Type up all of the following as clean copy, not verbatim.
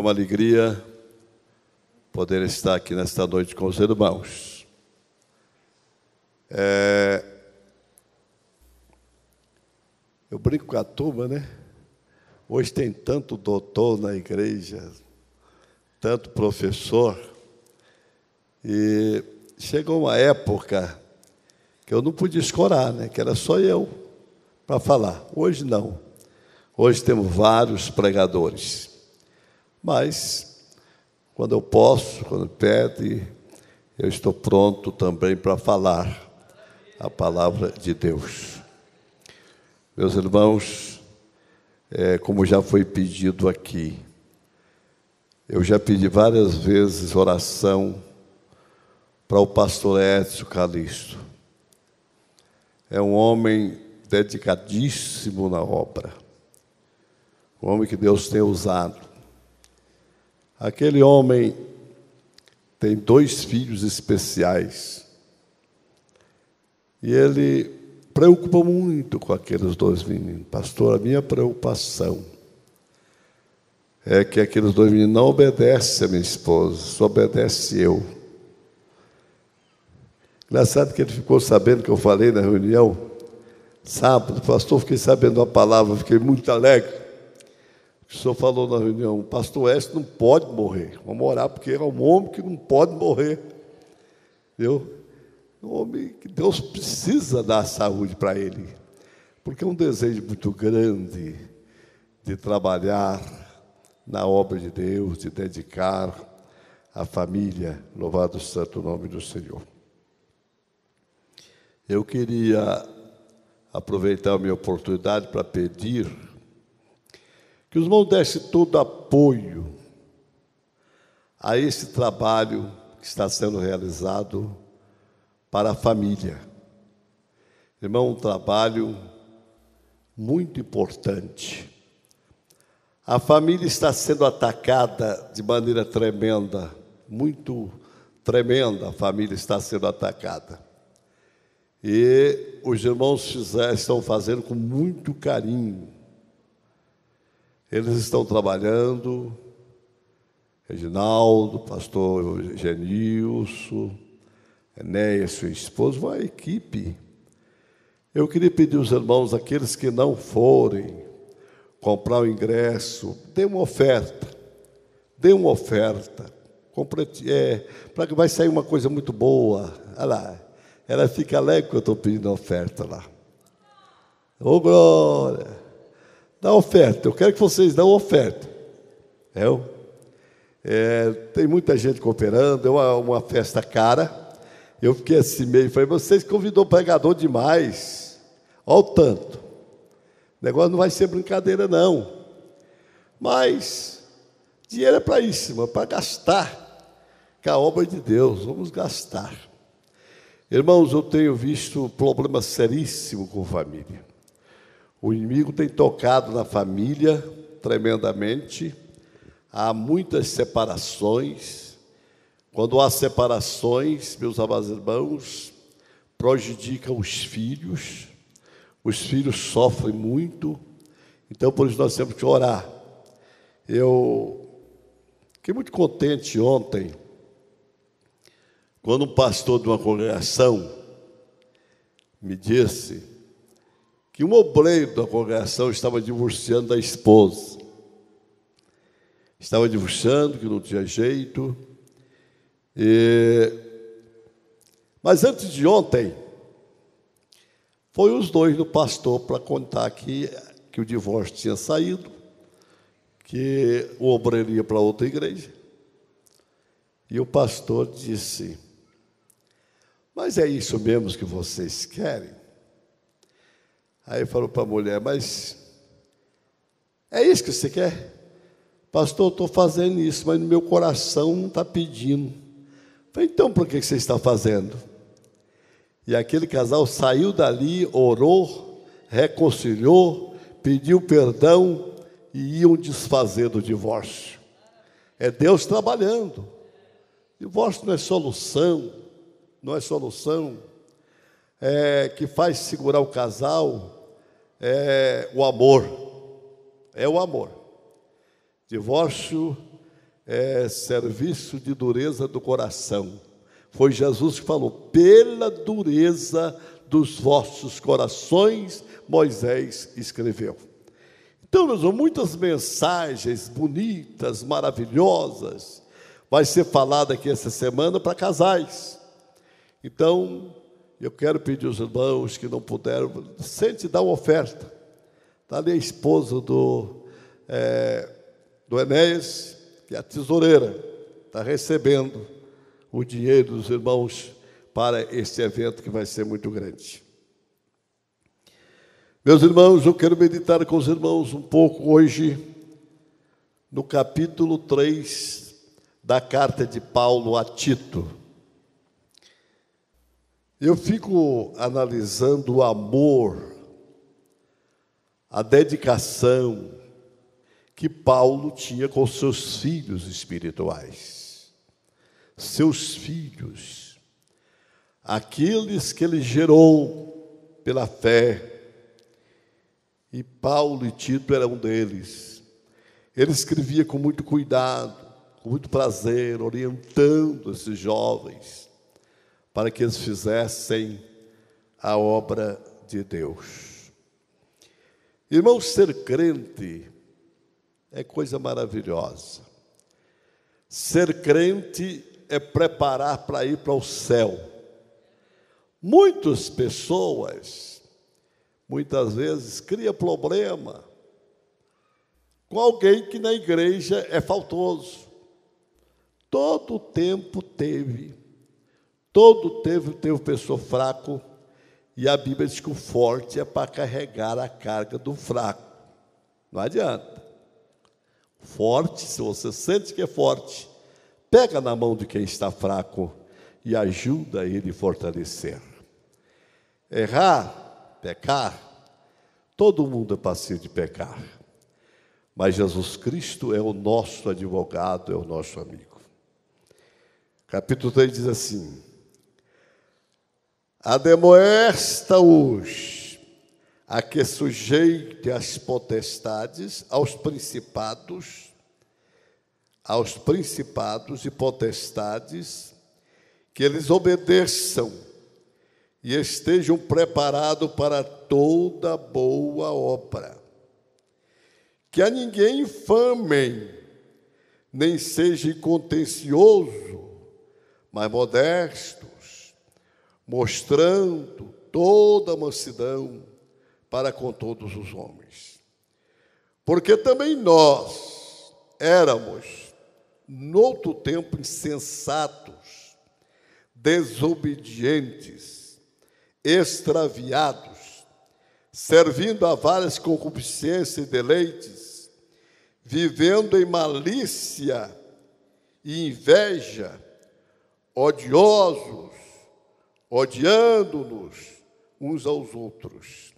uma alegria poder estar aqui nesta noite com os irmãos. Eu brinco com a turma, né? Hoje tem tanto doutor na igreja, tanto professor, e chegou uma época que eu não podia escorar, né? Que era só eu para falar. Hoje não. Hoje temos vários pregadores. Mas, quando eu posso, quando pede, eu estou pronto também para falar a palavra de Deus. Meus irmãos, como já foi pedido aqui, eu já pedi várias vezes oração para o pastor Edson Calixto. É um homem dedicadíssimo na obra, um homem que Deus tem usado. Aquele homem tem 2 filhos especiais e ele preocupa muito com aqueles 2 meninos. Pastor, a minha preocupação é que aqueles 2 meninos não obedecem a minha esposa, só obedece eu. Engraçado que ele ficou sabendo que eu falei na reunião, sábado, pastor, fiquei sabendo a palavra, fiquei muito alegre. O senhor falou na reunião, o pastor Edson não pode morrer. Vamos orar, porque é um homem que não pode morrer. Viu? Um homem que Deus precisa dar saúde para ele. Porque é um desejo muito grande de trabalhar na obra de Deus, de dedicar a família. Louvado seja o nome do Senhor. Eu queria aproveitar a minha oportunidade para pedir que os irmãos dessem todo apoio a esse trabalho que está sendo realizado para a família. Irmão, um trabalho muito importante. A família está sendo atacada de maneira tremenda, muito tremenda, a família está sendo atacada. E os irmãos estão fazendo com muito carinho. Eles estão trabalhando, Reginaldo, pastor Genilson, Enéia, sua esposa, uma equipe. Eu queria pedir aos irmãos, aqueles que não forem comprar o ingresso, dê uma oferta. Para que vai sair uma coisa muito boa. Olha lá, ela fica alegre que eu estou pedindo a oferta lá. Ô, glória! Dá oferta, eu quero que vocês dão oferta. Tem muita gente cooperando, é uma festa cara. Eu fiquei assim meio, falei, vocês convidou o pregador demais. Olha o tanto. O negócio não vai ser brincadeira, não. Mas dinheiro é para isso, para gastar com a obra de Deus. Vamos gastar. Irmãos, eu tenho visto problema seríssimo com família. O inimigo tem tocado na família tremendamente. Há muitas separações. Quando há separações, meus amados irmãos, prejudicam os filhos. Os filhos sofrem muito. Então, por isso, nós temos que orar. Eu fiquei muito contente ontem, quando um pastor de uma congregação me disse que um obreiro da congregação estava divorciando da esposa. Estava divorciando, que não tinha jeito. Mas antes de ontem, foi os 2 do pastor para contar que o divórcio tinha saído, que o obreiro ia para outra igreja. E o pastor disse, mas é isso mesmo que vocês querem? Aí falou para a mulher, mas é isso que você quer? Pastor, eu estou fazendo isso, mas no meu coração não está pedindo. Falei, então por que você está fazendo? E aquele casal saiu dali, orou, reconciliou, pediu perdão e iam desfazer do divórcio. É Deus trabalhando. Divórcio não é solução, não é solução. Que faz segurar o casal é o amor. É o amor. Divórcio é serviço de dureza do coração. Foi Jesus que falou: pela dureza dos vossos corações, Moisés escreveu. Então, meus irmãos, muitas mensagens bonitas, maravilhosas, vai ser falada aqui essa semana para casais. Então, eu quero pedir aos irmãos que não puderam, sente dar uma oferta. Está ali a esposa do Enéas, que é a tesoureira, está recebendo o dinheiro dos irmãos para este evento que vai ser muito grande. Meus irmãos, eu quero meditar com os irmãos um pouco hoje no capítulo 3 da carta de Paulo a Tito. Eu fico analisando o amor, a dedicação que Paulo tinha com seus filhos espirituais. Seus filhos, aqueles que ele gerou pela fé, e Paulo e Tito eram um deles. Ele escrevia com muito cuidado, com muito prazer, orientando esses jovens para que eles fizessem a obra de Deus. Irmãos, ser crente é coisa maravilhosa. Ser crente é preparar para ir para o céu. Muitas pessoas, muitas vezes, criam problema com alguém que na igreja é faltoso. Todo tempo teve pessoa fraco, e a Bíblia diz que o forte é para carregar a carga do fraco. Não adianta. Forte, se você sente que é forte, pega na mão de quem está fraco e ajuda ele a fortalecer. Errar, pecar, todo mundo é passível de pecar, mas Jesus Cristo é o nosso advogado, é o nosso amigo. Capítulo 3 diz assim: admoesta-os a que sujeite as potestades, aos principados e potestades, que eles obedeçam e estejam preparados para toda boa obra. Que a ninguém infamem, nem seja contencioso, mas modestos, mostrando toda a mansidão para com todos os homens. Porque também nós éramos, noutro tempo, insensatos, desobedientes, extraviados, servindo a várias concupiscências e deleites, vivendo em malícia e inveja, odiosos, odiando-nos uns aos outros.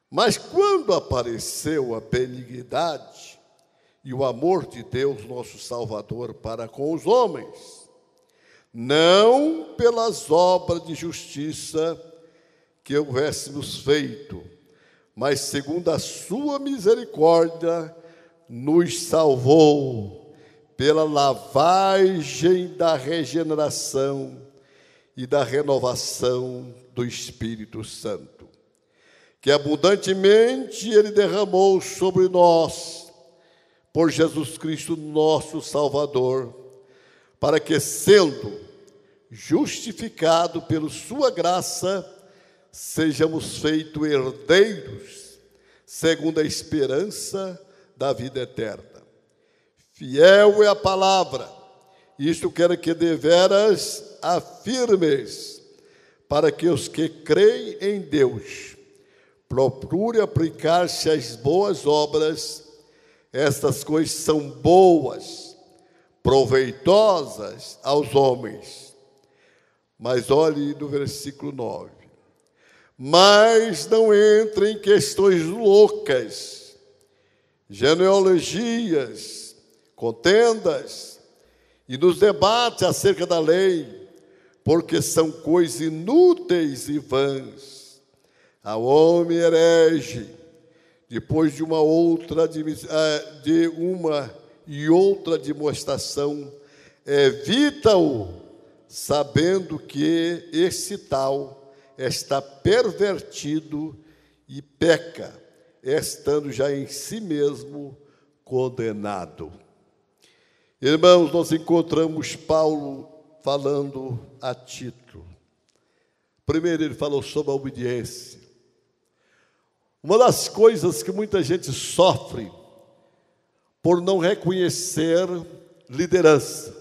Mas quando apareceu a benignidade e o amor de Deus, nosso Salvador, para com os homens, não pelas obras de justiça que houvéssemos feito, mas segundo a sua misericórdia, nos salvou pela lavagem da regeneração e da renovação do Espírito Santo, que abundantemente Ele derramou sobre nós, por Jesus Cristo, nosso Salvador, para que, sendo justificado pela sua graça, sejamos feitos herdeiros, segundo a esperança da vida eterna. Fiel é a palavra, isto quero que deveras afirmes, para que os que creem em Deus procurem aplicar-se às boas obras. Estas coisas são boas, proveitosas aos homens. Mas olhe no versículo 9. Mas não entre em questões loucas, genealogias, contendas e nos debates acerca da lei, porque são coisas inúteis e vãs. Ao homem herege, depois de uma e outra demonstração, evita-o, sabendo que esse tal está pervertido e peca, estando já em si mesmo condenado. Irmãos, nós encontramos Paulo falando a Tito. Primeiro ele falou sobre a obediência. Uma das coisas que muita gente sofre por não reconhecer liderança,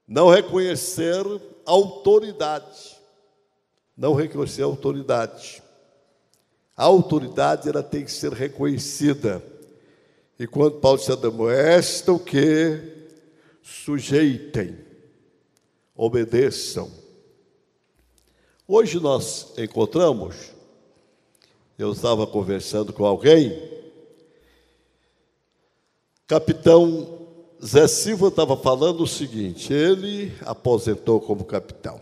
não reconhecer autoridade, não reconhecer autoridade. A autoridade, ela tem que ser reconhecida. E quando Paulo se admoesta, que sujeitem, obedeçam. Hoje nós encontramos, eu estava conversando com alguém, capitão Zé Silva estava falando o seguinte, ele aposentou como capitão.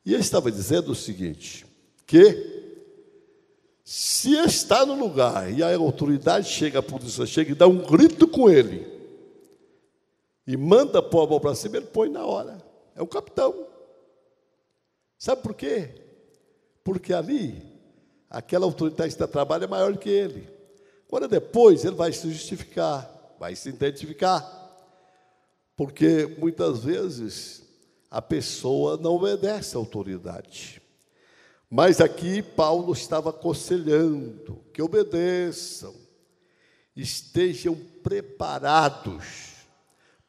E ele estava dizendo o seguinte, que se está no lugar e a autoridade chega, a polícia chega e dá um grito com ele, e manda pôr a mão para cima, ele põe na hora. É um capitão. Sabe por quê? Porque ali, aquela autoridade que está trabalho é maior que ele. Agora depois ele vai se justificar, vai se identificar. Porque muitas vezes a pessoa não obedece à autoridade. Mas aqui Paulo estava aconselhando que obedeçam, estejam preparados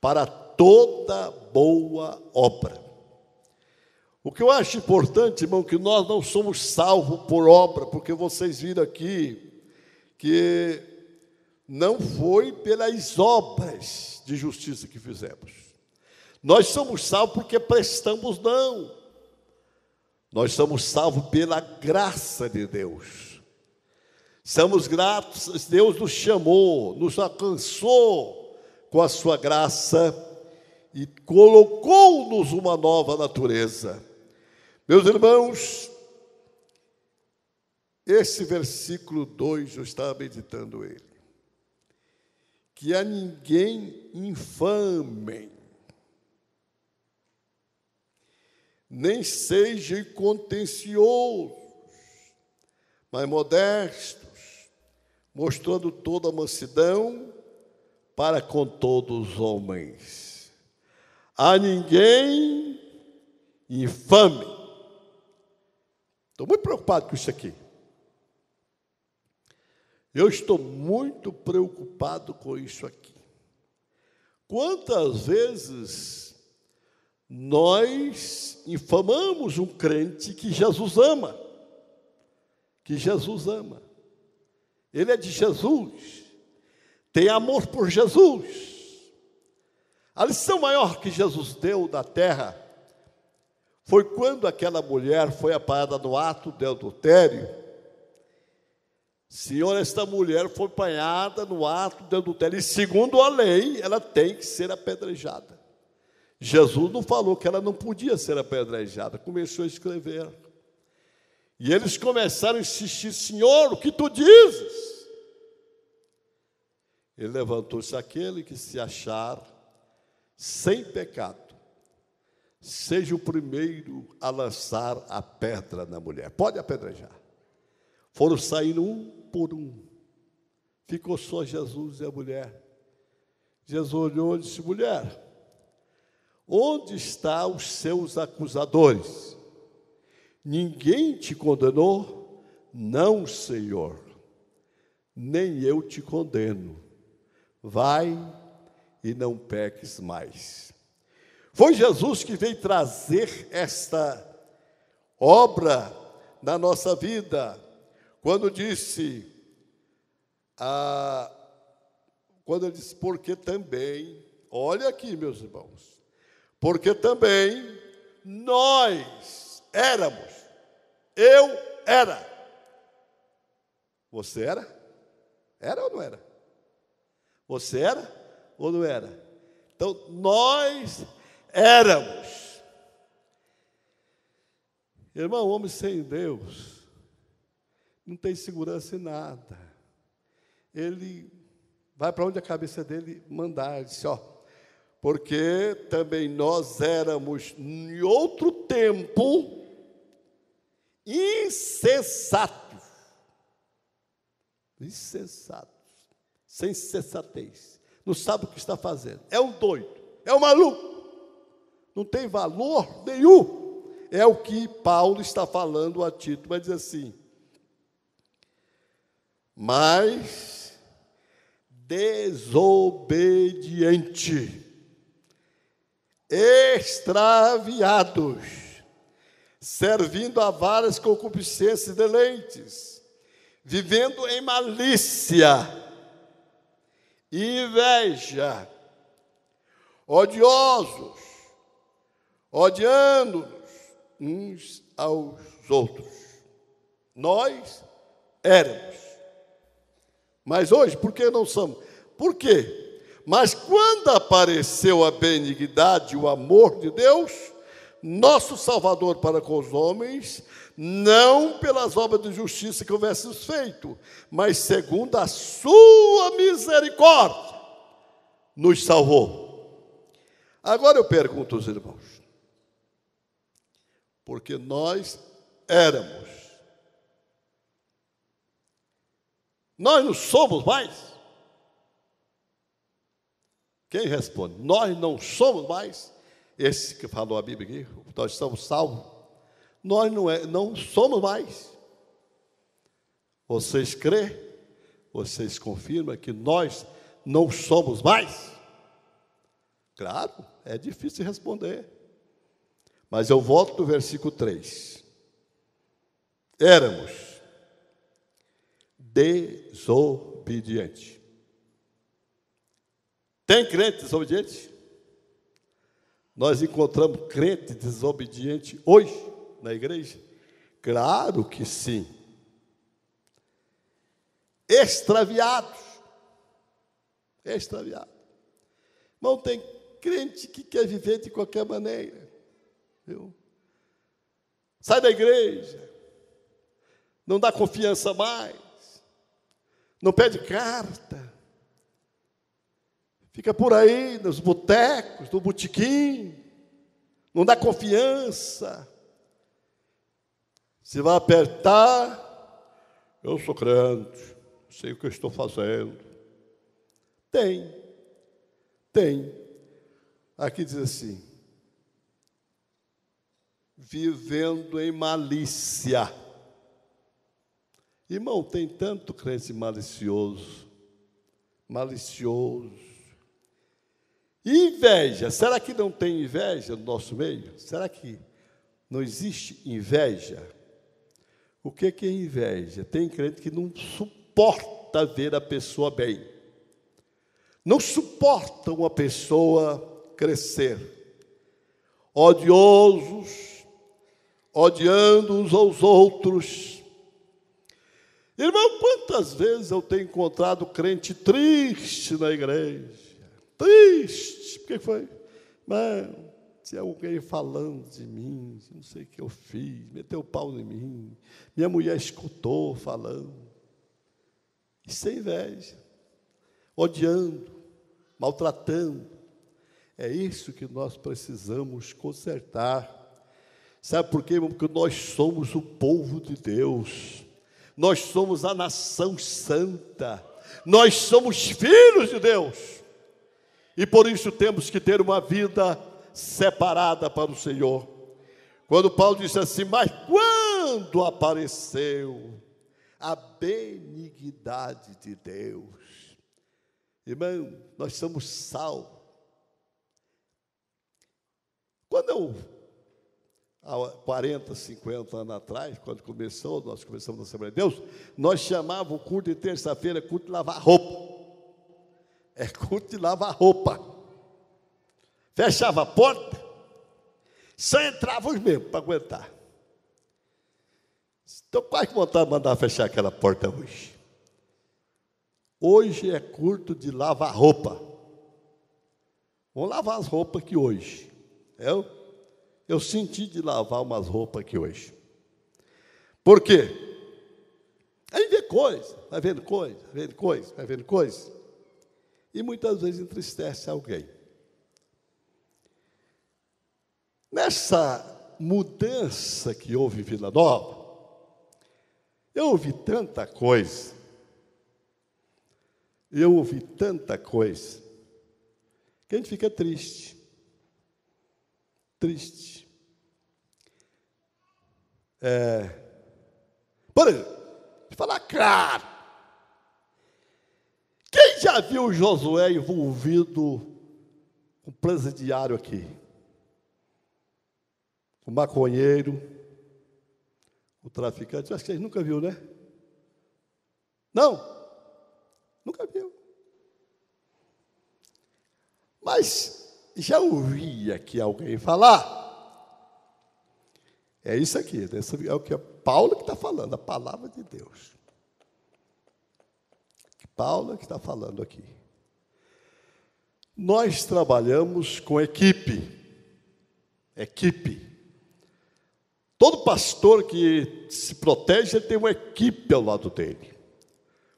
para toda boa obra. O que eu acho importante, irmão, que nós não somos salvos por obra, porque vocês viram aqui que não foi pelas obras de justiça que fizemos. Nós somos salvos porque prestamos, não. Nós somos salvos pela graça de Deus. Somos gratos, Deus nos chamou, nos alcançou com a sua graça e colocou-nos uma nova natureza. Meus irmãos, esse versículo 2, eu estava meditando ele. Que a ninguém infamem, nem sejam contenciosos, mas modestos, mostrando toda a mansidão para com todos os homens. A ninguém infame. Estou muito preocupado com isso aqui. Eu estou muito preocupado com isso aqui. Quantas vezes nós infamamos um crente que Jesus ama? Que Jesus ama. Ele é de Jesus. Tem amor por Jesus. A lição maior que Jesus deu da terra foi quando aquela mulher foi apanhada no ato de adultério. Senhor, esta mulher foi apanhada no ato de adultério, e segundo a lei, ela tem que ser apedrejada. Jesus não falou que ela não podia ser apedrejada, começou a escrever. E eles começaram a insistir, Senhor, o que tu dizes? Ele levantou-se, aquele que se achar sem pecado, seja o primeiro a lançar a pedra na mulher. Pode apedrejar. Foram saindo um por um. Ficou só Jesus e a mulher. Jesus olhou e disse, mulher, onde estão os seus acusadores? Ninguém te condenou? Não, Senhor, nem eu te condeno. Vai e não peques mais. Foi Jesus que veio trazer esta obra na nossa vida, quando disse, porque também, olha aqui, meus irmãos, porque também nós éramos, eu era. Você era? Era ou não era? Você era ou não era? Então, nós éramos. Irmão, homem sem Deus não tem segurança em nada. Ele vai para onde a cabeça dele mandar. Ele disse, porque também nós éramos, em outro tempo, insensatos, sem sensatez, não sabe o que está fazendo, é um doido, é um maluco, não tem valor nenhum. É o que Paulo está falando a Tito, mas diz assim, mas desobediente, extraviados, servindo a várias concupiscências e deleites, vivendo em malícia, inveja, odiosos, odiando-nos uns aos outros. Nós éramos. Mas hoje, por que não somos? Por quê? Mas quando apareceu a benignidade, o amor de Deus, nosso Salvador para com os homens, não pelas obras de justiça que houvéssemos feito, mas segundo a sua misericórdia, nos salvou. Agora eu pergunto aos irmãos, porque nós éramos, nós não somos mais? Quem responde? Nós não somos mais? Esse que falou a Bíblia aqui, nós estamos salvos. Nós não somos mais. Vocês crêem? Vocês confirmam que nós não somos mais? Claro, é difícil responder. Mas eu volto no versículo 3. Éramos desobedientes. Tem crente desobediente? Nós encontramos crente desobediente hoje na igreja? Claro que sim. Extraviados. Não tem crente que quer viver de qualquer maneira. Viu? Sai da igreja. Não dá confiança mais. Não pede carta. Fica por aí, nos botecos, no botequim, não dá confiança. Se vai apertar, eu sou crente, sei o que eu estou fazendo. Tem. Aqui diz assim, vivendo em malícia. Irmão, tem tanto crente malicioso. Inveja, será que não tem inveja no nosso meio? Será que não existe inveja? O que é inveja? Tem crente que não suporta ver a pessoa bem, não suporta uma pessoa crescer, odiosos, odiando uns aos outros. Irmão, quantas vezes eu tenho encontrado crente triste na igreja? Triste, por que foi? Mano, tinha alguém falando de mim, não sei o que eu fiz, meteu o pau em mim, minha mulher escutou falando. Isso é inveja, odiando, maltratando. É isso que nós precisamos consertar. Sabe por quê, irmão? Porque nós somos o povo de Deus, nós somos a nação santa, nós somos filhos de Deus. E por isso temos que ter uma vida separada para o Senhor. Quando Paulo disse assim, mas quando apareceu a benignidade de Deus, irmão, nós somos salvos. Quando há 40, 50 anos atrás, quando nós começamos na Assembleia de Deus, nós chamávamos o culto de terça-feira, culto de lavar roupa. É culto de lavar roupa. Fechava a porta, só entrava os mesmos para aguentar. Estou quase com vontade de mandar fechar aquela porta hoje. Hoje é culto de lavar roupa. Vamos lavar as roupas aqui hoje. Eu senti de lavar umas roupas aqui hoje. Por quê? Aí vê coisa, vai vendo coisa. e muitas vezes entristece alguém. Nessa mudança que houve em Vila Nova, eu ouvi tanta coisa, que a gente fica triste. Por exemplo, vou falar claro. Quem já viu o Josué envolvido com presidiário aqui? O maconheiro, o traficante, acho que vocês nunca viu, né? Não? Nunca viu. Mas já ouvi aqui alguém falar, é isso aqui, é o que é Paulo que está falando, a palavra de Deus. Paulo que está falando aqui. Nós trabalhamos com equipe. Todo pastor que se protege, ele tem uma equipe ao lado dele.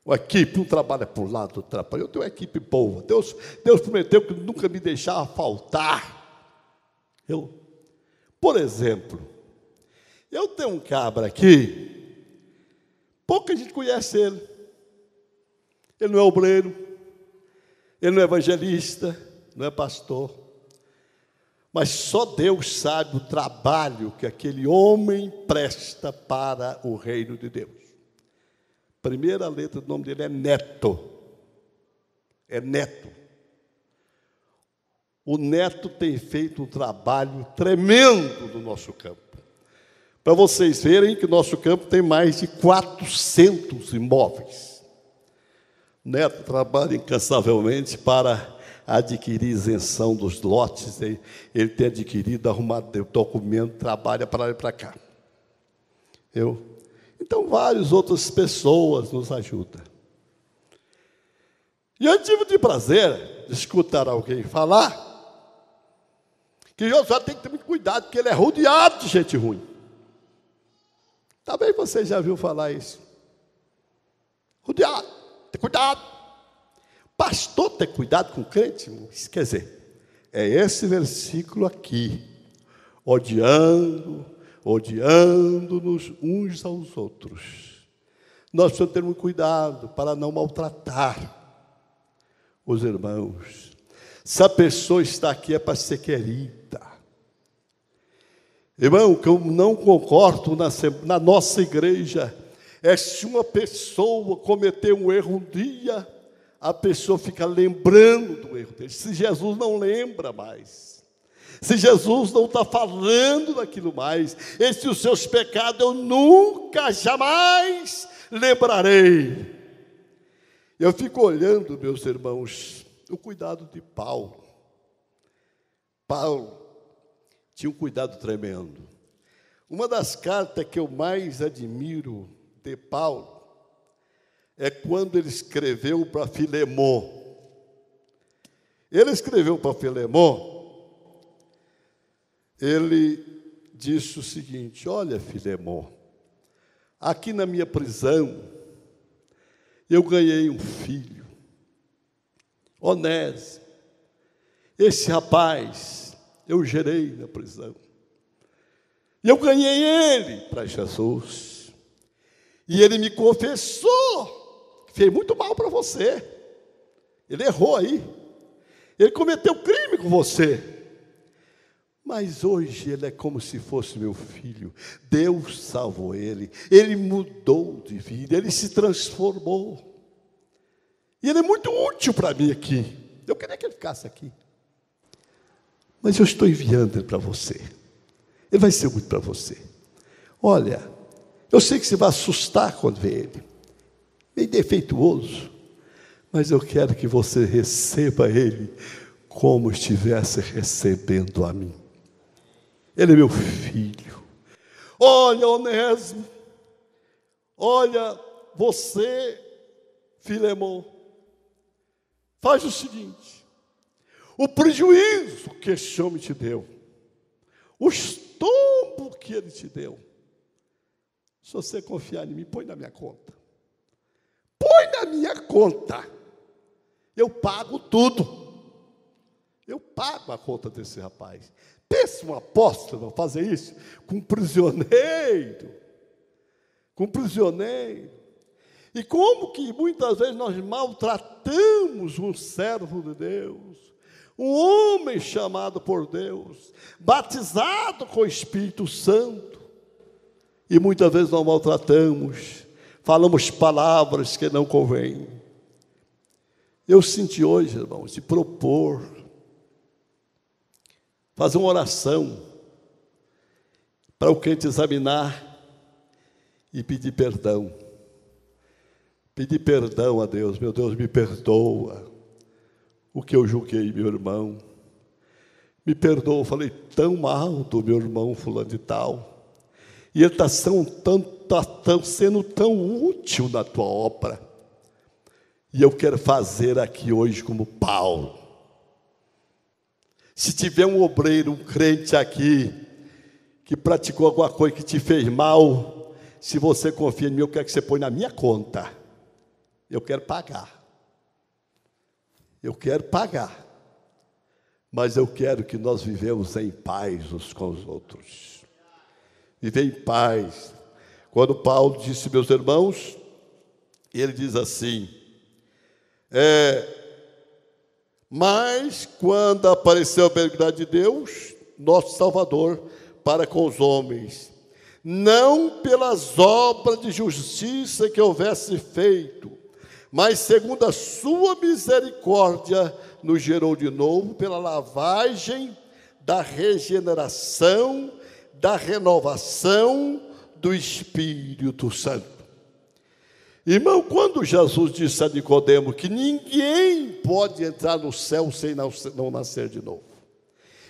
Uma equipe, um trabalha por um lado, outro trabalha. Eu tenho uma equipe boa. Deus prometeu que nunca me deixava faltar. Por exemplo, eu tenho um cabra aqui, pouca gente conhece ele. Ele não é obreiro, ele não é evangelista, não é pastor. Mas só Deus sabe o trabalho que aquele homem presta para o reino de Deus. Primeira letra do nome dele é Neto. É Neto. O Neto tem feito um trabalho tremendo no nosso campo. Para vocês verem que o nosso campo tem mais de 400 imóveis. O Neto trabalha incansavelmente para adquirir isenção dos lotes. Ele tem adquirido, arrumado documento, trabalha para lá e para cá. Então, várias outras pessoas nos ajudam. E eu tive de prazer de escutar alguém falar que Josué tem que ter muito cuidado, porque ele é rodeado de gente ruim. Também você já viu falar isso. Rodeado, tem cuidado. Pastor, tem cuidado com o crente, irmão. Isso quer dizer, é esse versículo aqui. Odiando-nos uns aos outros. Nós precisamos ter muito cuidado para não maltratar os irmãos. Se a pessoa está aqui é para ser querida. Irmão, que eu não concordo na nossa igreja é se uma pessoa cometer um erro um dia, a pessoa fica lembrando do erro dele. Se Jesus não lembra mais, se Jesus não está falando daquilo mais, esses os seus pecados eu nunca, jamais lembrarei. Eu fico olhando, meus irmãos, o cuidado de Paulo. Paulo tinha um cuidado tremendo. Uma das cartas que eu mais admiro de Paulo é quando ele escreveu para Filemon. Ele escreveu para Filemon, ele disse o seguinte: olha, Filemon, aqui na minha prisão, eu ganhei um filho, Onésimo. Esse rapaz, eu gerei na prisão. E eu ganhei ele para Jesus. E ele me confessou que fez muito mal para você. Ele errou aí. Ele cometeu crime com você. Mas hoje ele é como se fosse meu filho. Deus salvou ele. Ele mudou de vida. Ele se transformou. E ele é muito útil para mim aqui. Eu queria que ele ficasse aqui. Mas eu estou enviando ele para você. Ele vai ser muito para você. Olha, eu sei que você vai assustar quando ver ele. Meio defeituoso. Mas eu quero que você receba ele como estivesse recebendo a mim. Ele é meu filho. Olha, Onésimo. Olha, você, Filemon. Faz o seguinte. O prejuízo que esse homem te deu. O estombo que ele te deu. Se você confiar em mim, põe na minha conta. Põe na minha conta. Eu pago tudo. Eu pago a conta desse rapaz. Pensa um apóstolo fazer isso com um prisioneiro. Com um prisioneiro. E como que muitas vezes nós maltratamos um servo de Deus, um homem chamado por Deus, batizado com o Espírito Santo, e muitas vezes nós maltratamos, falamos palavras que não convêm. Eu senti hoje, irmãos, de propor, fazer uma oração para o crente examinar e pedir perdão. Pedir perdão a Deus. Meu Deus, me perdoa o que eu julguei meu irmão. Me perdoa, eu falei tão mal do meu irmão fulano de tal. E ele está sendo tão útil na tua obra. E eu quero fazer aqui hoje como Paulo. Se tiver um obreiro, um crente aqui, que praticou alguma coisa que te fez mal, se você confia em mim, eu quero que você põe na minha conta. Eu quero pagar. Eu quero pagar. Mas eu quero que nós vivemos em paz uns com os outros. Viver em paz. Quando Paulo disse, meus irmãos, ele diz assim, mas quando apareceu a benignidade de Deus, nosso Salvador, para com os homens, não pelas obras de justiça que houvesse feito, mas segundo a sua misericórdia, nos gerou de novo pela lavagem da regeneração, da renovação do Espírito Santo. Irmão, quando Jesus disse a Nicodemo que ninguém pode entrar no céu sem não nascer de novo.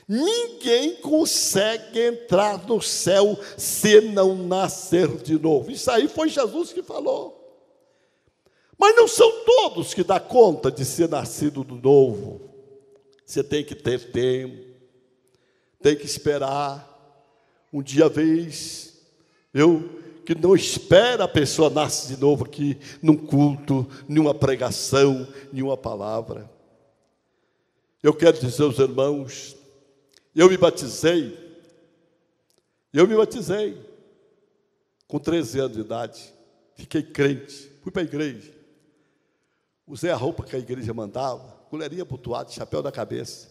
Ninguém consegue entrar no céu se não nascer de novo. Isso aí foi Jesus que falou. Mas não são todos que dão conta de ser nascido de novo. Você tem que ter tempo, tem que esperar, um dia a vez. Que não espera a pessoa nasce de novo aqui, num culto, numa pregação, nenhuma palavra. Eu quero dizer aos irmãos, eu me batizei com 13 anos de idade, fiquei crente, fui para a igreja. Usei a roupa que a igreja mandava, colherinha abotoada, chapéu na cabeça.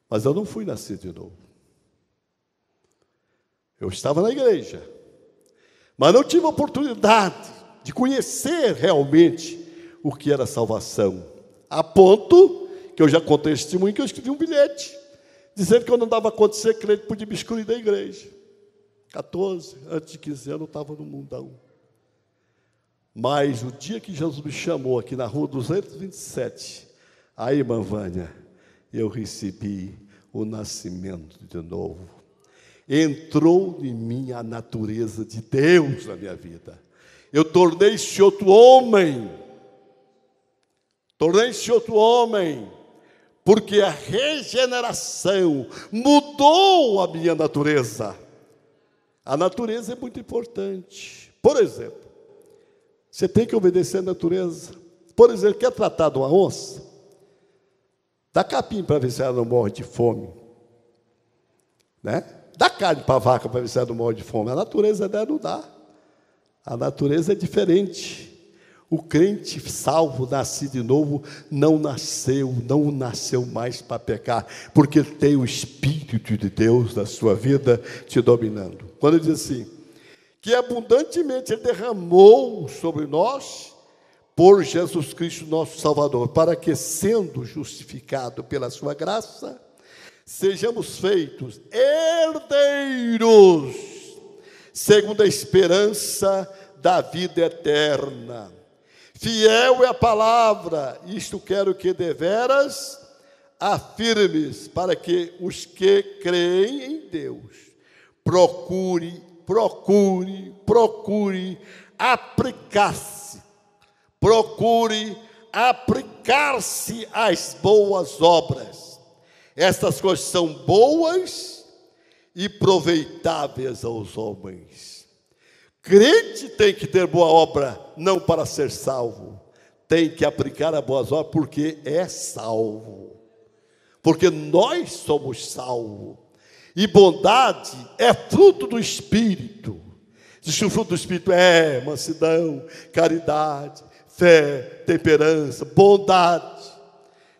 Mas eu não fui nascido de novo. Eu estava na igreja, mas não tive a oportunidade de conhecer realmente o que era salvação. A ponto que eu já contei testemunho que eu escrevi um bilhete, dizendo que eu não dava conta de ser crente, podia me excluir da igreja. 14, antes de 15 anos, eu estava no mundão. Mas o dia que Jesus me chamou aqui na rua 227, aí, irmã Vânia, eu recebi o nascimento de novo. Entrou em mim a natureza de Deus na minha vida. Eu tornei-se outro homem. Porque a regeneração mudou a minha natureza. A natureza é muito importante. Por exemplo, você tem que obedecer à natureza. Por exemplo, quer tratar de uma onça? Dá capim para ver se ela não morre de fome. Né? Dá carne para a vaca para ver se ela não morre de fome. A natureza dela não dá. A natureza é diferente. O crente salvo, nascido de novo, não nasceu mais para pecar, porque tem o Espírito de Deus na sua vida te dominando. Quando ele diz assim, que abundantemente Ele derramou sobre nós, por Jesus Cristo nosso Salvador, para que, sendo justificado pela sua graça, sejamos feitos herdeiros, segundo a esperança da vida eterna. Fiel é a palavra, isto quero que deveras afirmes, para que os que creem em Deus procure aplicar-se às boas obras. Estas coisas são boas e proveitáveis aos homens. Crente tem que ter boa obra, não para ser salvo. tem que aplicar as boas obras porque é salvo. Porque nós somos salvos. E bondade é fruto do Espírito. Diz que o fruto do Espírito é mansidão, caridade, fé, temperança, bondade.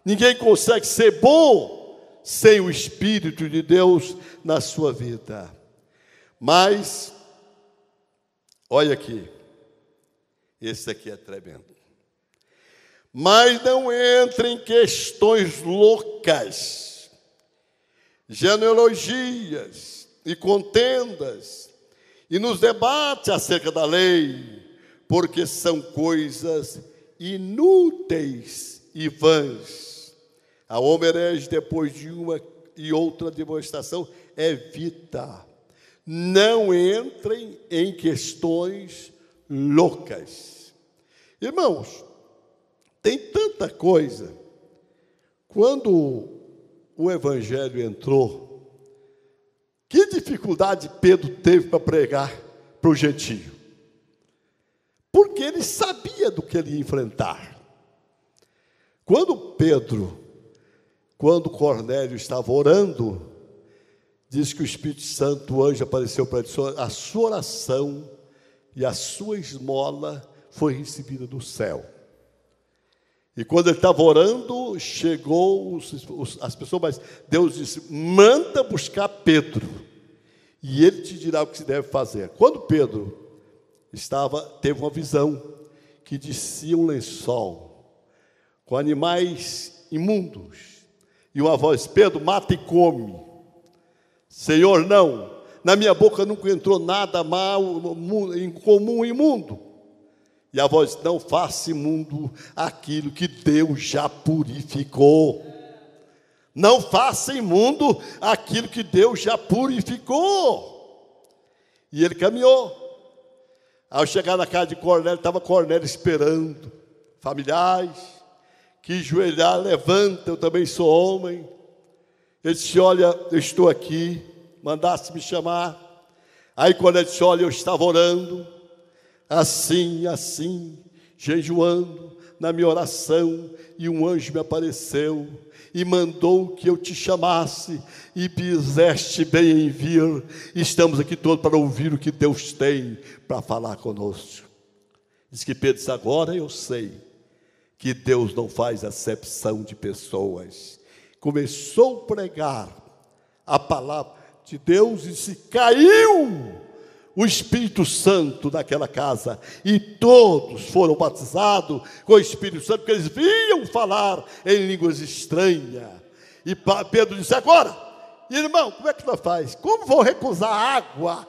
Ninguém consegue ser bom sem o Espírito de Deus na sua vida. Mas, olha aqui, esse aqui é tremendo. Mas não entre em questões loucas, genealogias e contendas, e nos debates acerca da lei, porque são coisas inúteis e vãs. A homem herege, depois de uma e outra demonstração, evita. Não entrem em questões loucas. Irmãos, tem tanta coisa. Quando o Evangelho entrou, que dificuldade Pedro teve para pregar para o gentio? Porque ele sabia do que ele ia enfrentar. Quando Cornélio estava orando, diz que o Espírito Santo, o anjo apareceu para ele, a sua oração e a sua esmola foi recebida do céu. E quando ele estava orando, chegou as pessoas, mas Deus disse, manda buscar Pedro, e ele te dirá o que se deve fazer. Quando Pedro teve uma visão, que descia um lençol, com animais imundos, e uma voz, Pedro, mata e come. Senhor, não, na minha boca nunca entrou nada mal, incomum, imundo. E a voz, não faça imundo aquilo que Deus já purificou. Não faça imundo aquilo que Deus já purificou. E ele caminhou. Ao chegar na casa de Cornélio, estava Cornélio esperando. Familiares, que joelhar, levanta, eu também sou homem. Ele disse, olha, eu estou aqui, mandasse me chamar. Aí Cornélio disse, olha, eu estava orando, assim, jejuando, na minha oração, e um anjo me apareceu, e mandou que eu te chamasse, e fizeste bem em vir. Estamos aqui todos para ouvir o que Deus tem para falar conosco. Diz que Pedro disse, agora eu sei que Deus não faz acepção de pessoas. Começou a pregar a palavra de Deus e se caiu o Espírito Santo naquela casa, e todos foram batizados com o Espírito Santo, porque eles viam falar em línguas estranhas. E Pedro disse, agora, irmão, como é que nós faz? Como vou recusar água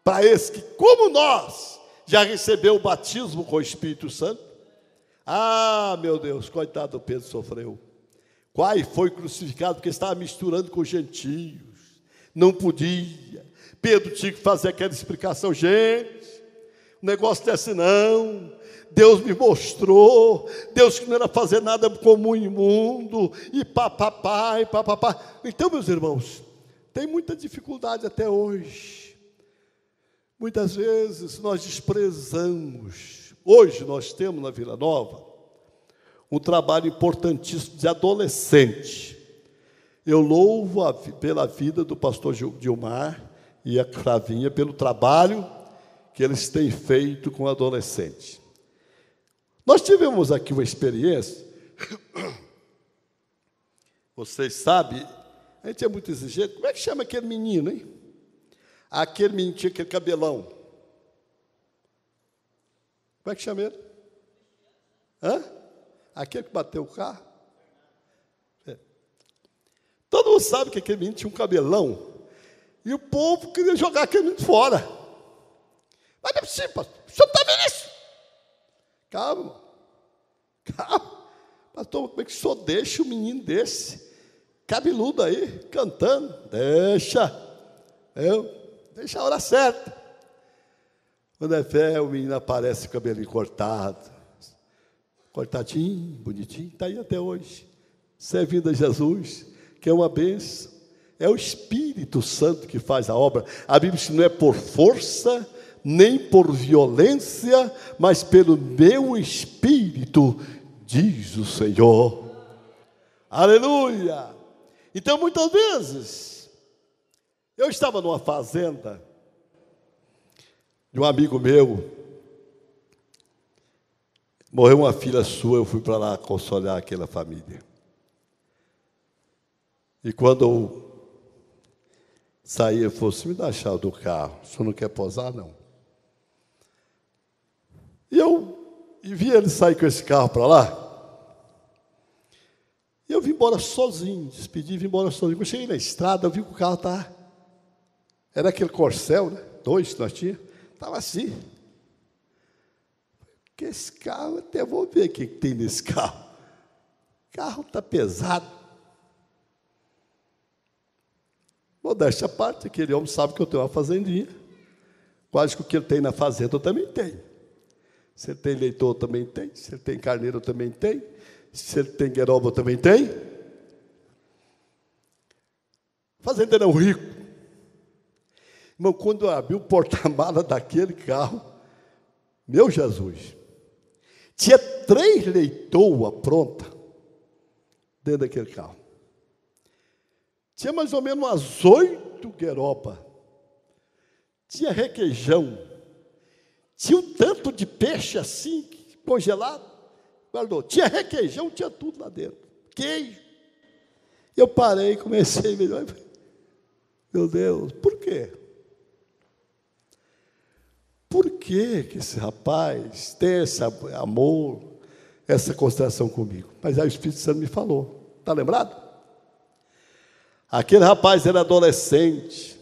para esse que, como nós, já recebeu o batismo com o Espírito Santo? Ah, meu Deus, coitado do Pedro, sofreu. Quase foi crucificado porque estava misturando com os gentios, não podia. Pedro tinha que fazer aquela explicação, gente, o negócio desse não, Deus me mostrou, Deus que não era fazer nada comum e imundo, e papapá, e papapá. Então, meus irmãos, tem muita dificuldade até hoje. Muitas vezes nós desprezamos. Hoje nós temos na Vila Nova um trabalho importantíssimo de adolescente. Eu louvo pela vida do pastor Gilmar e a Cravinha pelo trabalho que eles têm feito com adolescentes. Nós tivemos aqui uma experiência, vocês sabem, a gente é muito exigente. Como é que chama aquele menino, hein? Aquele menino tinha aquele cabelão. Como é que chama ele? Hã? Aquele que bateu o carro? É. Todo mundo sabe que aquele menino tinha um cabelão. E o povo queria jogar aquele menino fora. Mas não é possível, pastor. O senhor está vendo isso? Calma. Pastor, como é que o senhor deixa o menino desse, cabeludo aí, cantando? Deixa a hora certa. Quando é fé, o menino aparece com o cabelinho cortado. Cortadinho, bonitinho, está aí até hoje. Servindo a Jesus, que é uma bênção. É o Espírito Santo que faz a obra. A Bíblia diz que não é por força, nem por violência, mas pelo meu espírito, diz o Senhor. Aleluia! Então, muitas vezes, eu estava numa fazenda de um amigo meu, morreu uma filha sua, eu fui para lá consolar aquela família. E quando eu saí, ele falou assim, me dá a chave do carro, o senhor não quer posar, não? E vi ele sair com esse carro para lá, e eu vim embora sozinho, despedi e vim embora sozinho. Quando eu cheguei na estrada, eu vi que o carro estava, era aquele Corcel, né? 2 que nós tínhamos, estava assim. Porque esse carro, até vou ver o que tem nesse carro. O carro está pesado. Modéstia à parte, aquele homem sabe que eu tenho uma fazendinha. Quase que o que ele tem na fazenda eu também tenho. Se ele tem eleitor, eu também tem. Se ele tem carneiro, eu também tem. Se ele tem gueroba, eu também tem. Fazendeiro é um rico. Irmão, quando eu abri o porta-mala daquele carro, meu Jesus, tinha 3 leitoas prontas dentro daquele carro. Tinha mais ou menos umas 8 gueroba. Tinha requeijão. Tinha um tanto de peixe assim, congelado. Guardou. Tinha requeijão, tinha tudo lá dentro. Queijo. Eu parei e comecei a melhor. Meu Deus, por quê? Por que esse rapaz tem esse amor, essa consideração comigo? Mas aí o Espírito Santo me falou. Está lembrado? Aquele rapaz era adolescente.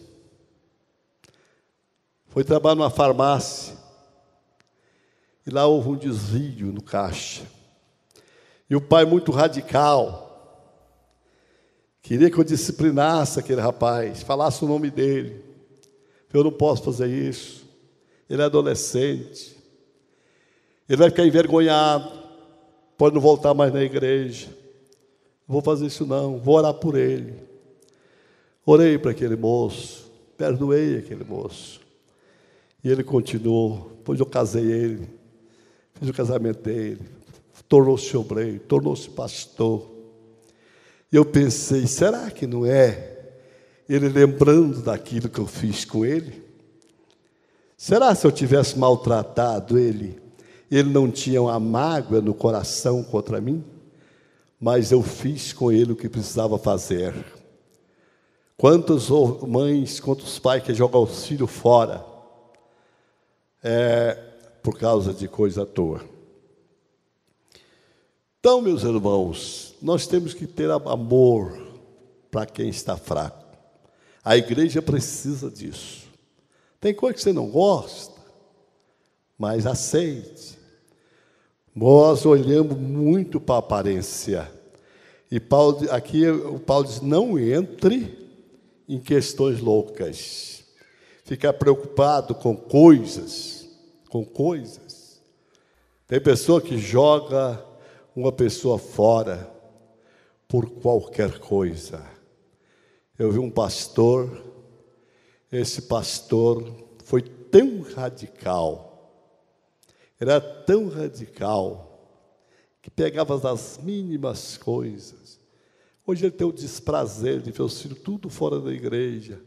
Foi trabalhar numa farmácia. E lá houve um desvio no caixa. E o pai, muito radical, queria que eu disciplinasse aquele rapaz, falasse o nome dele. Eu não posso fazer isso. Ele é adolescente. Ele vai ficar envergonhado. Pode não voltar mais na igreja. Não vou fazer isso não. Vou orar por ele. Orei para aquele moço. Perdoei aquele moço. E ele continuou. Depois eu casei ele. Fiz o casamento dele. Tornou-se obreiro. Tornou-se pastor. E eu pensei, será que não é ele lembrando daquilo que eu fiz com ele? Será se eu tivesse maltratado ele, ele não tinha uma mágoa no coração contra mim? Mas eu fiz com ele o que precisava fazer. Quantas mães, quantos pais que jogam os filhos fora por causa de coisa à toa. Então, meus irmãos, nós temos que ter amor para quem está fraco. A igreja precisa disso. Tem coisa que você não gosta, mas aceite. Nós olhamos muito para a aparência. E aqui o Paulo diz, não entre em questões loucas. Ficar preocupado com coisas. Tem pessoa que joga uma pessoa fora por qualquer coisa. Eu vi um pastor, esse pastor foi tão radical, era tão radical, que pegava as mínimas coisas. Hoje ele tem o desprazer de ver os filhos tudo fora da igreja.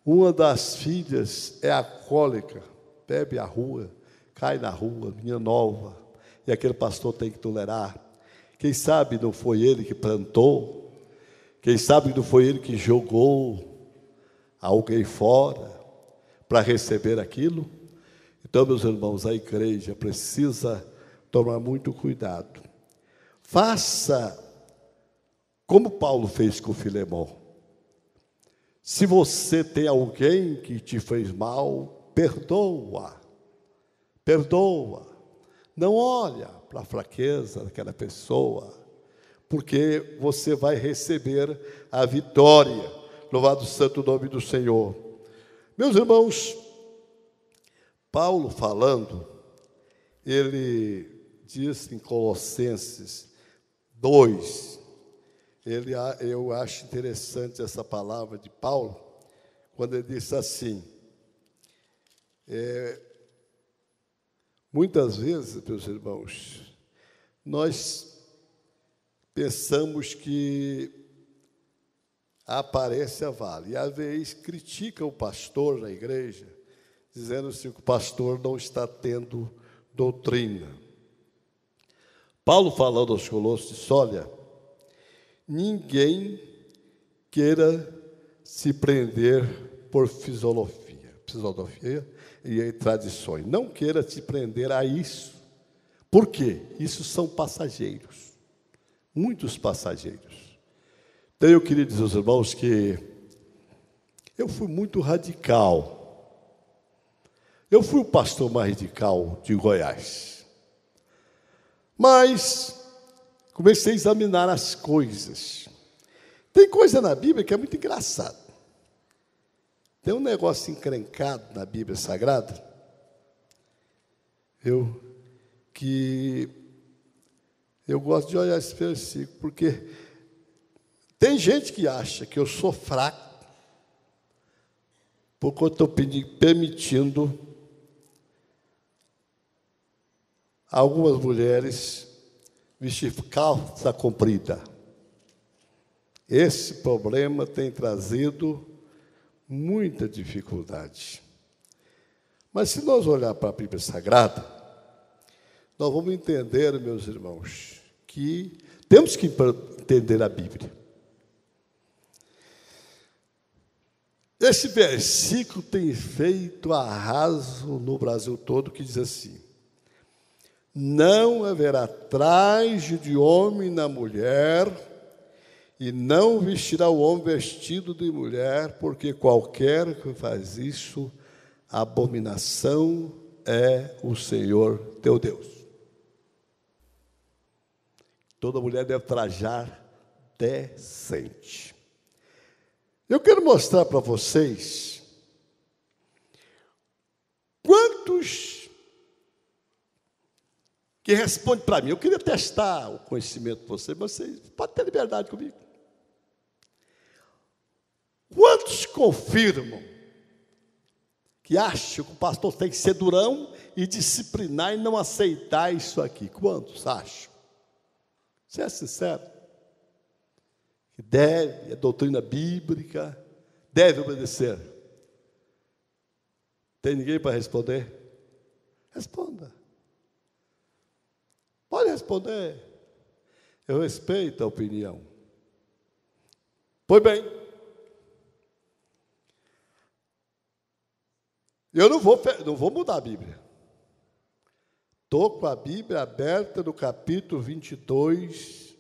Uma das filhas é alcoólica, bebe à rua, cai na rua, menina nova, e aquele pastor tem que tolerar. Quem sabe não foi ele que plantou, quem sabe não foi ele que jogou alguém fora para receber aquilo. Então, meus irmãos, a igreja precisa tomar muito cuidado. Faça como Paulo fez com Filemão. Se você tem alguém que te fez mal, perdoa. Não olha para a fraqueza daquela pessoa, porque você vai receber a vitória. Louvado seja o nome do Senhor. Meus irmãos, Paulo falando, ele diz em Colossenses 2, eu acho interessante essa palavra de Paulo, quando ele diz assim, Muitas vezes, meus irmãos, nós pensamos que a aparência vale. E, às vezes, critica o pastor na igreja, dizendo assim, que o pastor não está tendo doutrina. Paulo, falando aos Colossos, disse, olha, ninguém queira se prender por filosofia e tradições. Não queira se prender a isso. Por quê? Isso são passageiros. Muitos passageiros. Então, eu queria dizer aos irmãos que eu fui muito radical. Eu fui o pastor mais radical de Goiás. Mas comecei a examinar as coisas. Tem coisa na Bíblia que é muito engraçada. Tem um negócio encrencado na Bíblia Sagrada, que eu gosto de olhar esse versículo, porque tem gente que acha que eu sou fraco, porque eu estou permitindo algumas mulheres vestir calça comprida. Esse problema tem trazido muita dificuldade. Mas se nós olhar para a Bíblia Sagrada, nós vamos entender, meus irmãos, que temos que entender a Bíblia. Esse versículo tem feito arraso no Brasil todo, que diz assim, não haverá traje de homem na mulher, e não vestirá o homem vestido de mulher, porque qualquer que faz isso, abominação é o Senhor teu Deus. Toda mulher deve trajar decente. Eu quero mostrar para vocês quantos que respondem para mim. Eu queria testar o conhecimento de vocês, mas vocês podem ter liberdade comigo. Quantos confirmam que acham que o pastor tem que ser durão e disciplinar e não aceitar isso aqui? Quantos acham? Você é sincero? Que deve, é doutrina bíblica, deve obedecer. Tem ninguém para responder? Responda. Pode responder. Eu respeito a opinião. Pois bem. Eu não vou mudar a Bíblia. Estou com a Bíblia aberta no capítulo 22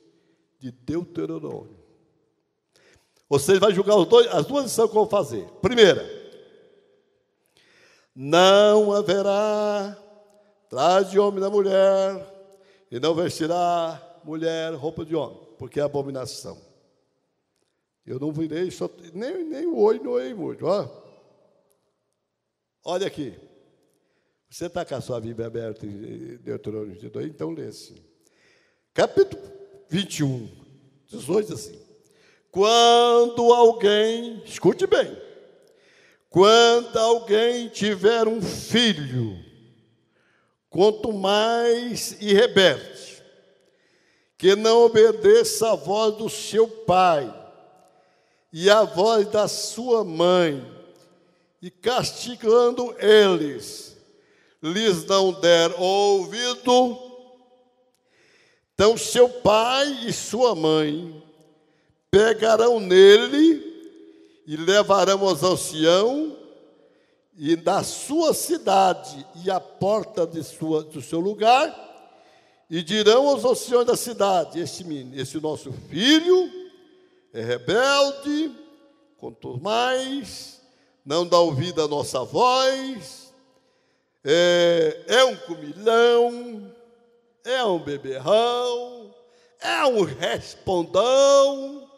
de Deuteronômio. Você vai julgar as duas lições que eu vou fazer. Primeira, não haverá traje de homem na mulher, e não vestirá mulher roupa de homem, porque é abominação. Eu não virei, nem o olho não olhei muito, ó. Olha aqui, você está com a sua Bíblia aberta em Deuteronômio 22, então lê assim. Capítulo 21, 18, assim. Quando alguém, escute bem, quando alguém tiver um filho, quanto mais irrebelde, que não obedeça à voz do seu pai e à voz da sua mãe, e castigando eles, lhes não der ouvido, então seu pai e sua mãe pegarão nele e levarão aos anciãos e da sua cidade e à porta do seu lugar, e dirão aos anciãos da cidade, esse nosso filho é rebelde, quanto mais não dá ouvido à nossa voz, é um comilão, é um beberrão, é um respondão,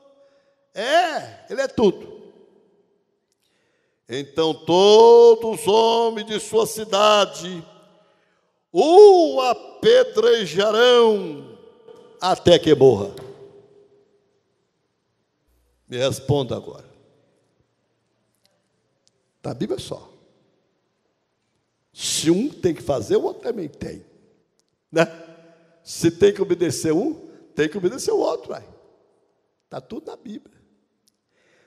ele é tudo. Então todos os homens de sua cidade o apedrejarão até que morra. Me responda agora. Da Bíblia só. Se um tem que fazer, o outro também tem. Né? Se tem que obedecer um, tem que obedecer o outro. Está tudo na Bíblia.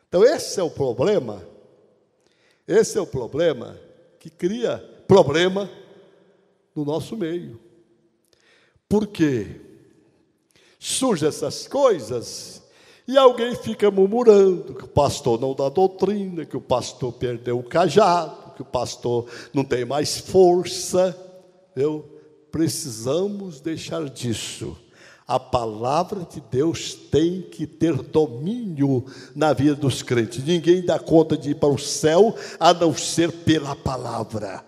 Então esse é o problema. Esse é o problema que cria problema no nosso meio. Porque surgem essas coisas e alguém fica murmurando que o pastor não dá doutrina, que o pastor perdeu o cajado, que o pastor não tem mais força. Precisamos deixar disso. A palavra de Deus tem que ter domínio na vida dos crentes. Ninguém dá conta de ir para o céu a não ser pela palavra.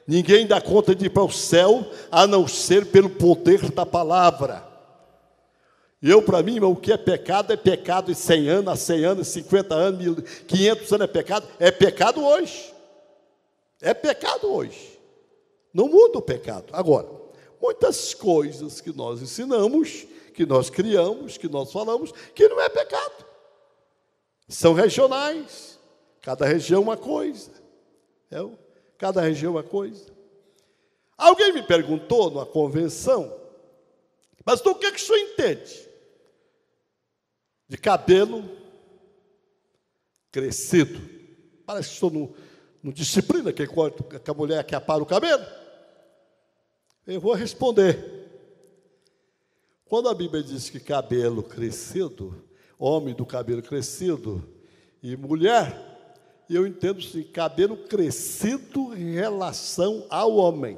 Ninguém dá conta de ir para o céu a não ser pelo poder da palavra. E para mim, irmão, o que é pecado em 100 anos, há 100 anos, 50 anos, 500 anos é pecado hoje. É pecado hoje. Não muda o pecado. Agora, muitas coisas que nós ensinamos, que nós criamos, que nós falamos, que não é pecado. São regionais. Cada região uma coisa. Cada região uma coisa. Alguém me perguntou numa convenção, pastor, o que o senhor entende de cabelo crescido? Parece que estou no disciplina que a mulher que apara o cabelo. Eu vou responder. Quando a Bíblia diz que cabelo crescido, homem do cabelo crescido e mulher, eu entendo assim, cabelo crescido em relação ao homem.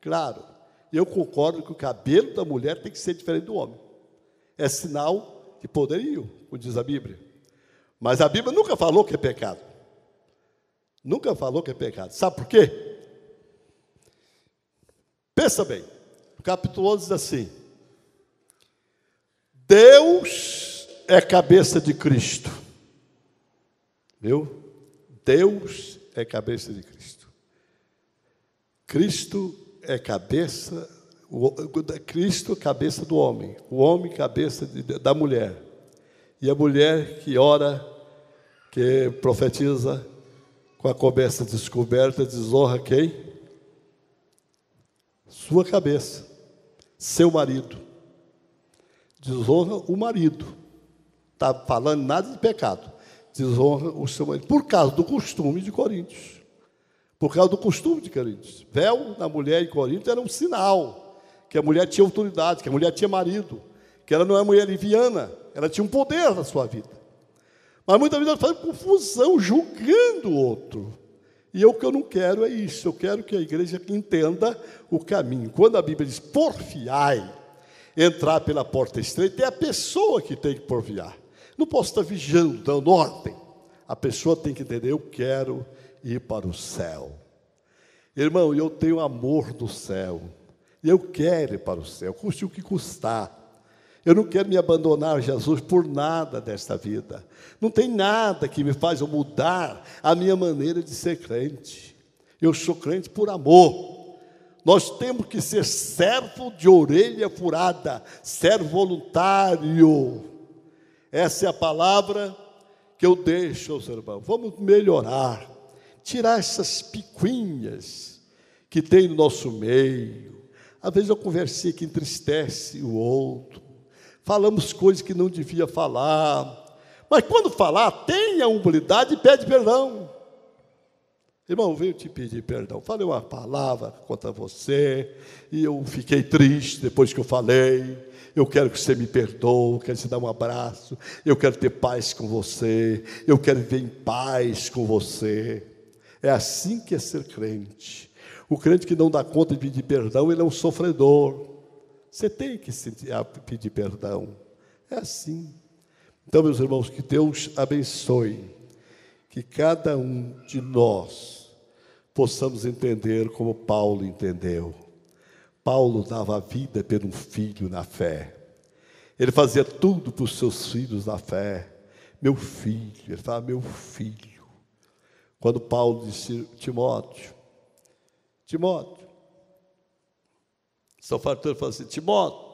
Claro, eu concordo que o cabelo da mulher tem que ser diferente do homem. É sinal de poderio, como diz a Bíblia. Mas a Bíblia nunca falou que é pecado. Nunca falou que é pecado. Sabe por quê? Pensa bem, no capítulo 11 diz assim: Deus é cabeça de Cristo. Viu? Deus é cabeça de Cristo. Cristo é cabeça, Cristo cabeça do homem, o homem cabeça da mulher. E a mulher que ora, que profetiza com a cabeça descoberta, desonra quem? Sua cabeça, seu marido. Desonra o marido. Está falando nada de pecado. Desonra o seu marido. Por causa do costume de Coríntios. Por causa do costume de Coríntios. Véu na mulher em Coríntios era um sinal que a mulher tinha autoridade, que a mulher tinha marido, que ela não é mulher liviana, ela tinha um poder na sua vida. Mas muitas vezes ela faz confusão, julgando o outro. E o que eu não quero é isso. Eu quero que a igreja entenda o caminho. Quando a Bíblia diz porfiai, entrar pela porta estreita, é a pessoa que tem que porfiar. Não posso estar vigiando, dando ordem. A pessoa tem que entender, eu quero ir para o céu. Irmão, eu tenho amor do céu. Eu quero ir para o céu, custe o que custar. Eu não quero me abandonar a Jesus por nada desta vida. Não tem nada que me faz eu mudar a minha maneira de ser crente. Eu sou crente por amor. Nós temos que ser servo de orelha furada, servo voluntário. Essa é a palavra que eu deixo aos irmãos. Vamos melhorar, tirar essas picuinhas que tem no nosso meio. Às vezes eu conversei que entristece o outro. Falamos coisas que não devia falar. Mas quando falar, tenha humildade e pede perdão. Irmão, eu venho te pedir perdão. Falei uma palavra contra você e eu fiquei triste depois que eu falei. Eu quero que você me perdoe, eu quero te dar um abraço. Eu quero ter paz com você. Eu quero viver em paz com você. É assim que é ser crente. O crente que não dá conta de pedir perdão, ele é um sofredor. Você tem que pedir perdão. É assim. Então, meus irmãos, que Deus abençoe. Que cada um de nós possamos entender como Paulo entendeu. Paulo dava a vida por um filho na fé. Ele fazia tudo para os seus filhos na fé. Meu filho, ele falava, meu filho. Quando Paulo disse, Timóteo, São Fartano falou assim, Timóteo,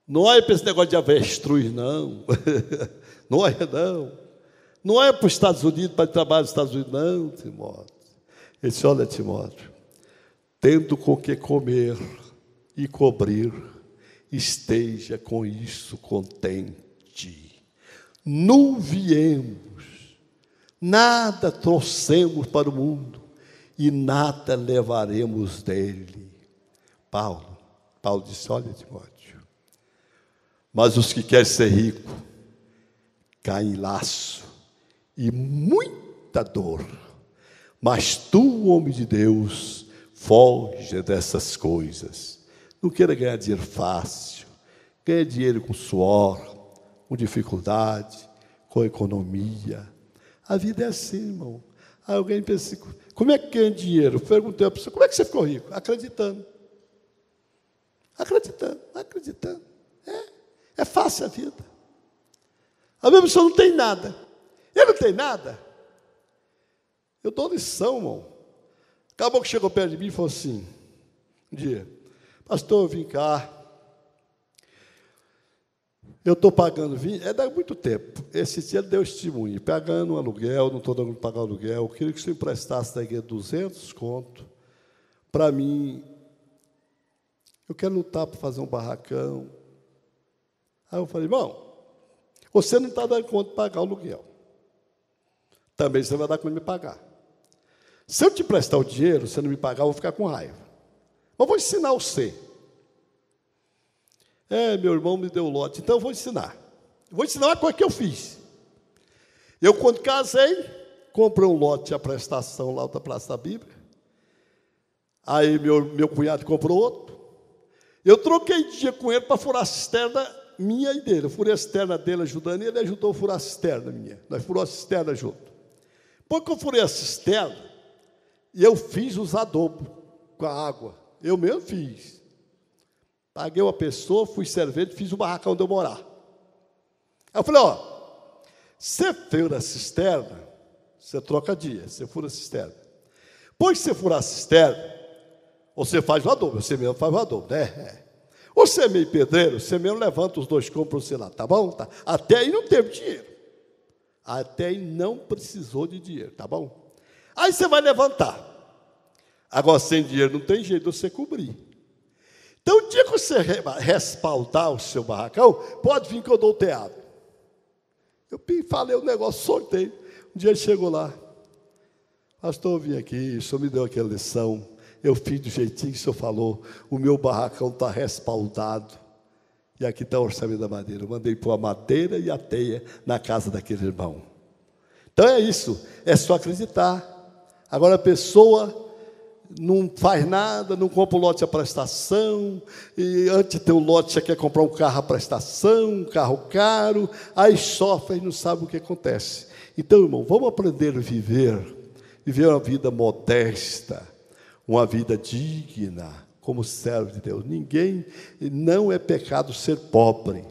não olha para esse negócio de avestruz, não. Não olha, não. Não é para os Estados Unidos, para trabalhar nos Estados Unidos, não, Timóteo. Ele disse: olha, Timóteo, tendo com que comer e cobrir, esteja com isso contente. Não viemos, nada trouxemos para o mundo, e nada levaremos dele. Paulo disse: olha, Timóteo, mas os que querem ser ricos, caem em laço e muita dor. Mas tu, homem de Deus, foge dessas coisas. Não queira ganhar dinheiro fácil. Ganha dinheiro com suor, com dificuldade, com economia. A vida é assim, irmão. Aí alguém pensa: como é que ganha dinheiro? Perguntei a pessoa: como é que você ficou rico? Acreditando. Acreditando. É fácil a vida. A minha pessoa não tem nada. Eu não tenho nada. Eu dou lição, irmão. Acabou que chegou perto de mim e falou assim, um dia: pastor, eu vim cá. Eu estou pagando 20, dá muito tempo. Esse dia ele deu testemunho, pagando um aluguel, não estou dando para pagar o aluguel. Eu queria que você emprestasse da igreja 200 conto para mim. Eu quero lutar para fazer um barracão. Aí eu falei: irmão, você não está dando conta de pagar o aluguel. Também você vai dar conta de me pagar. Se eu te prestar o dinheiro, você não me pagar, eu vou ficar com raiva. Mas vou ensinar você. Meu irmão me deu o lote, então eu vou ensinar. Vou ensinar uma coisa que eu fiz. Eu, quando casei, comprei um lote à prestação lá da Praça da Bíblia. Aí meu cunhado comprou outro. Eu troquei dia com ele para furar a cisterna minha e dele. Eu furei a cisterna dele ajudando e ele ajudou a furar a cisterna minha. Nós furamos a cisterna junto. Depois que eu furei a cisterna, eu fiz os adobos com a água. Eu mesmo fiz. Paguei uma pessoa, fui servente, fiz o barracão onde eu morar. Aí eu falei: você fura a cisterna, você troca dia, você fura a cisterna. Depois que você furar a cisterna, você faz o adobo, você mesmo faz o adobo, né? Você é meio pedreiro, você mesmo levanta os 2 cômodos para você lá, tá bom? Tá. Até aí não teve dinheiro. Até aí não precisou de dinheiro, tá bom? Aí você vai levantar. Agora, sem dinheiro não tem jeito de você cobrir. Então, o dia que você respaldar o seu barracão, pode vir que eu dou o teatro. Eu falei o negócio, soltei. Um dia ele chegou lá: pastor, eu vim aqui, o senhor me deu aquela lição, eu fiz do jeitinho que o senhor falou, o meu barracão está respaldado, e aqui está o orçamento da madeira. Eu mandei pôr a madeira e a teia na casa daquele irmão. Então é isso, é só acreditar. Agora a pessoa não faz nada, não compra um lote à prestação, e antes de ter um lote já quer comprar um carro à prestação, um carro caro, aí sofre e não sabe o que acontece. Então, irmão, vamos aprender a viver uma vida modesta, uma vida digna, como servo de Deus. Não é pecado ser pobre,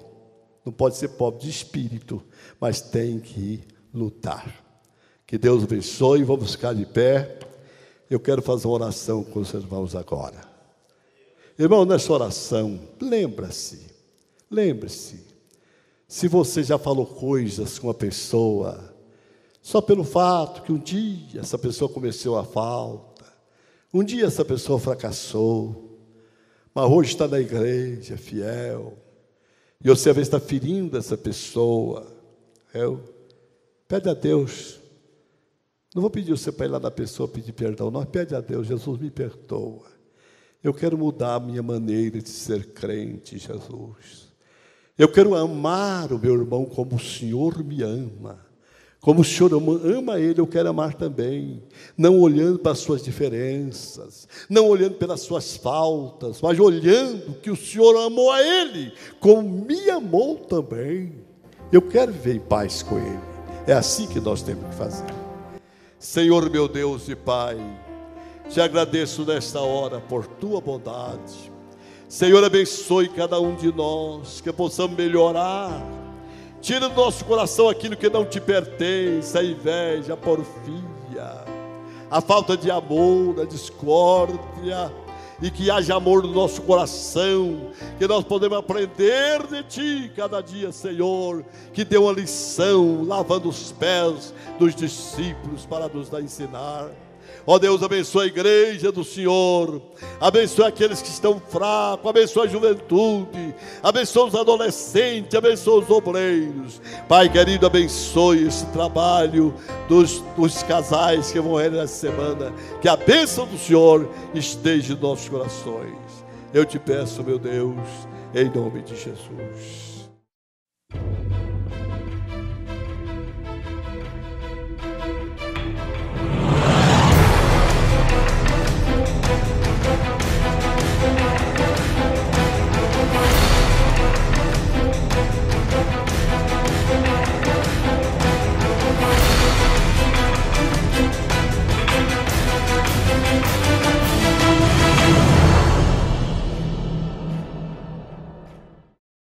não pode ser pobre de espírito, mas tem que lutar. Que Deus abençoe, vamos ficar de pé. Eu quero fazer uma oração com os irmãos agora. Irmão, nessa oração, lembre-se, se você já falou coisas com a pessoa, só pelo fato que um dia essa pessoa cometeu a falta, um dia essa pessoa fracassou, mas hoje está na igreja, fiel, e você às vezes está ferindo essa pessoa, pede a Deus. Não vou pedir você para ir lá na pessoa pedir perdão, não. Pede a Deus: Jesus, me perdoa. Eu quero mudar a minha maneira de ser crente, Jesus. Eu quero amar o meu irmão como o Senhor me ama. Como o Senhor ama ele, eu quero amar também. Não olhando para as suas diferenças, não olhando pelas suas faltas, mas olhando que o Senhor amou a ele, como me amou também. Eu quero viver em paz com ele. É assim que nós temos que fazer. Senhor meu Deus e Pai, te agradeço nesta hora por tua bondade. Senhor, abençoe cada um de nós, que possamos melhorar. Tira do nosso coração aquilo que não te pertence, a inveja, a porfia, a falta de amor, a discórdia, e que haja amor no nosso coração, que nós podemos aprender de Ti cada dia, Senhor, que deu uma lição, lavando os pés dos discípulos para nos ensinar. Ó Deus, abençoa a igreja do Senhor, abençoa aqueles que estão fracos, abençoa a juventude, abençoa os adolescentes, abençoa os obreiros. Pai querido, abençoe esse trabalho dos casais que vão realizar essa semana. Que a bênção do Senhor esteja em nossos corações. Eu te peço, meu Deus, em nome de Jesus.